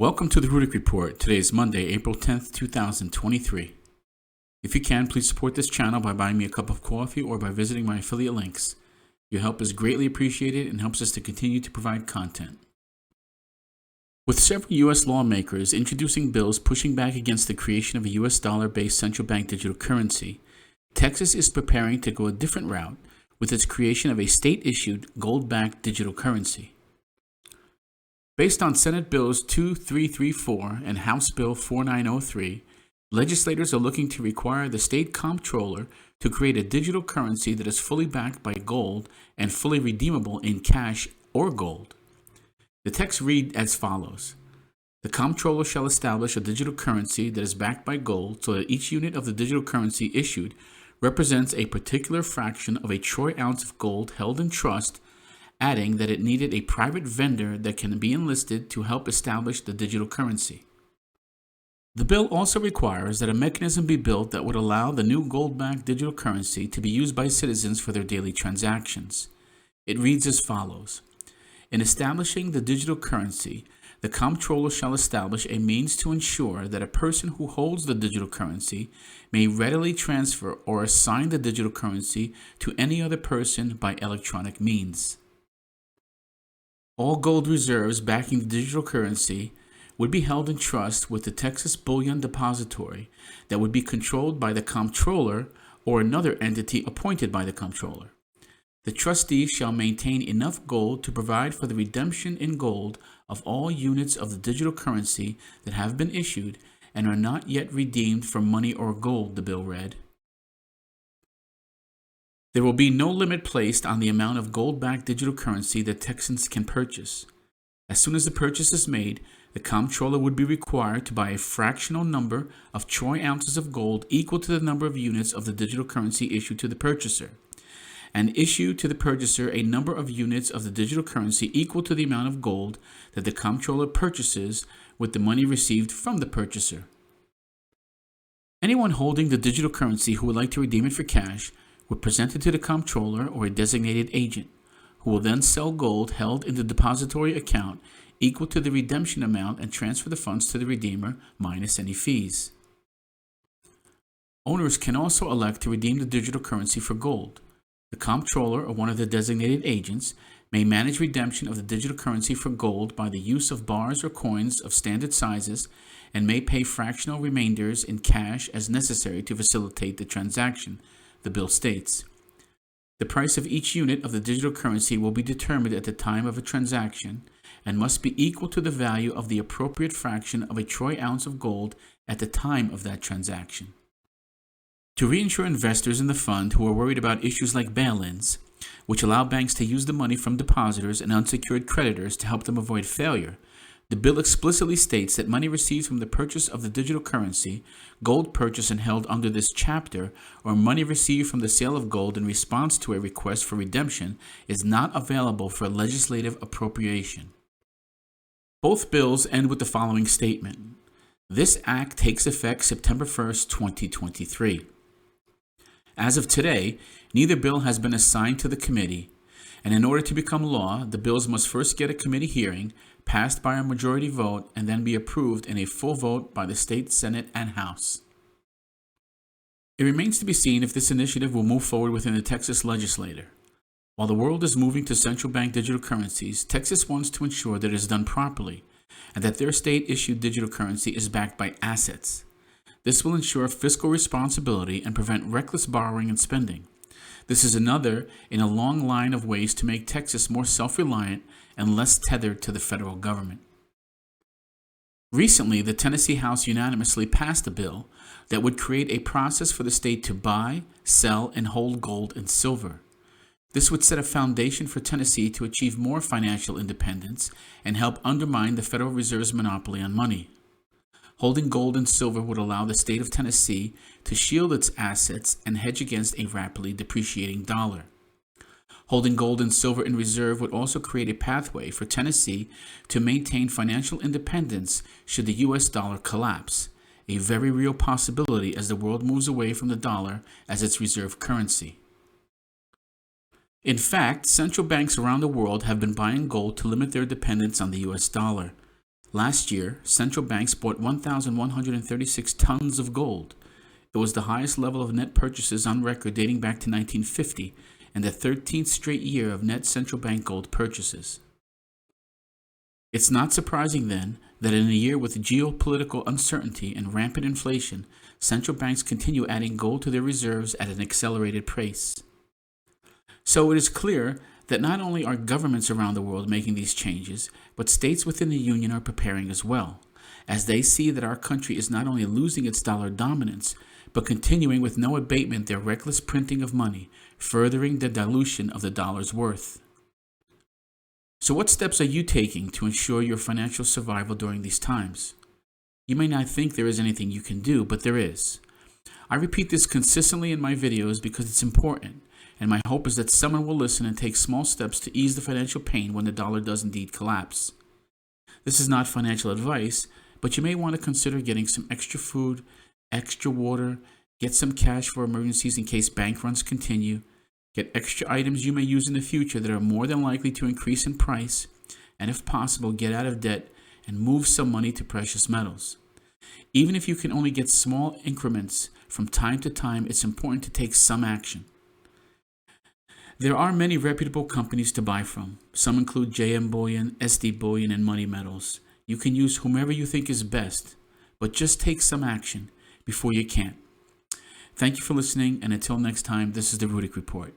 Welcome to the Rudick Report. Today is Monday, April 10th, 2023. If you can, please support this channel by buying me a cup of coffee or by visiting my affiliate links. Your help is greatly appreciated and helps us to continue to provide content. With several U.S. lawmakers introducing bills pushing back against the creation of a U.S. dollar-based central bank digital currency, Texas is preparing to go a different route with its creation of a state-issued gold-backed digital currency. Based on Senate Bills 2334 and House Bill 4903, legislators are looking to require the state comptroller to create a digital currency that is fully backed by gold and fully redeemable in cash or gold. The text reads as follows. The comptroller shall establish a digital currency that is backed by gold so that each unit of the digital currency issued represents a particular fraction of a troy ounce of gold held in trust, adding that it needed a private vendor that can be enlisted to help establish the digital currency. The bill also requires that a mechanism be built that would allow the new gold-backed digital currency to be used by citizens for their daily transactions. It reads as follows. In establishing the digital currency, the comptroller shall establish a means to ensure that a person who holds the digital currency may readily transfer or assign the digital currency to any other person by electronic means. All gold reserves backing the digital currency would be held in trust with the Texas Bullion Depository that would be controlled by the comptroller or another entity appointed by the comptroller. The trustees shall maintain enough gold to provide for the redemption in gold of all units of the digital currency that have been issued and are not yet redeemed for money or gold, the bill read. There will be no limit placed on the amount of gold-backed digital currency that Texans can purchase. As soon as the purchase is made, the comptroller would be required to buy a fractional number of troy ounces of gold equal to the number of units of the digital currency issued to the purchaser, and issue to the purchaser a number of units of the digital currency equal to the amount of gold that the comptroller purchases with the money received from the purchaser. Anyone holding the digital currency who would like to redeem it for cash would present it to the comptroller or a designated agent, who will then sell gold held in the depository account equal to the redemption amount and transfer the funds to the redeemer minus any fees. Owners can also elect to redeem the digital currency for gold. The comptroller or one of the designated agents may manage redemption of the digital currency for gold by the use of bars or coins of standard sizes and may pay fractional remainders in cash as necessary to facilitate the transaction, the bill states. The price of each unit of the digital currency will be determined at the time of a transaction and must be equal to the value of the appropriate fraction of a troy ounce of gold at the time of that transaction. To reinsure investors in the fund who are worried about issues like bail-ins, which allow banks to use the money from depositors and unsecured creditors to help them avoid failure, the bill explicitly states that money received from the purchase of the digital currency, gold purchased and held under this chapter, or money received from the sale of gold in response to a request for redemption is not available for legislative appropriation. Both bills end with the following statement. This act takes effect September 1st, 2023. As of today, neither bill has been assigned to the committee, and in order to become law, the bills must first get a committee hearing, passed by a majority vote, and then be approved in a full vote by the state Senate and House. It remains to be seen if this initiative will move forward within the Texas legislature. While the world is moving to central bank digital currencies, Texas wants to ensure that it is done properly and that their state-issued digital currency is backed by assets. This will ensure fiscal responsibility and prevent reckless borrowing and spending. This is another in a long line of ways to make Texas more self-reliant and less tethered to the federal government. Recently, the Tennessee House unanimously passed a bill that would create a process for the state to buy, sell, and hold gold and silver. This would set a foundation for Tennessee to achieve more financial independence and help undermine the Federal Reserve's monopoly on money. Holding gold and silver would allow the state of Tennessee to shield its assets and hedge against a rapidly depreciating dollar. Holding gold and silver in reserve would also create a pathway for Tennessee to maintain financial independence should the U.S. dollar collapse, a very real possibility as the world moves away from the dollar as its reserve currency. In fact, central banks around the world have been buying gold to limit their dependence on the U.S. dollar. Last year, central banks bought 1,136 tons of gold. It was the highest level of net purchases on record dating back to 1950 and the 13th straight year of net central bank gold purchases. It's not surprising then that in a year with geopolitical uncertainty and rampant inflation, central banks continue adding gold to their reserves at an accelerated pace. So it is clear that not only are governments around the world making these changes, but states within the Union are preparing as well, as they see that our country is not only losing its dollar dominance, but continuing with no abatement their reckless printing of money, furthering the dilution of the dollar's worth. So what steps are you taking to ensure your financial survival during these times? You may not think there is anything you can do, but there is. I repeat this consistently in my videos because it's important, and my hope is that someone will listen and take small steps to ease the financial pain when the dollar does indeed collapse. This is not financial advice, but you may want to consider getting some extra food, extra water, get some cash for emergencies in case bank runs continue, get extra items you may use in the future that are more than likely to increase in price, and if possible, get out of debt and move some money to precious metals. Even if you can only get small increments from time to time, it's important to take some action. There are many reputable companies to buy from. Some include JM Bullion, SD Bullion, and Money Metals. You can use whomever you think is best, but just take some action before you can't. Thank you for listening, and until next time, this is the Rudick Report.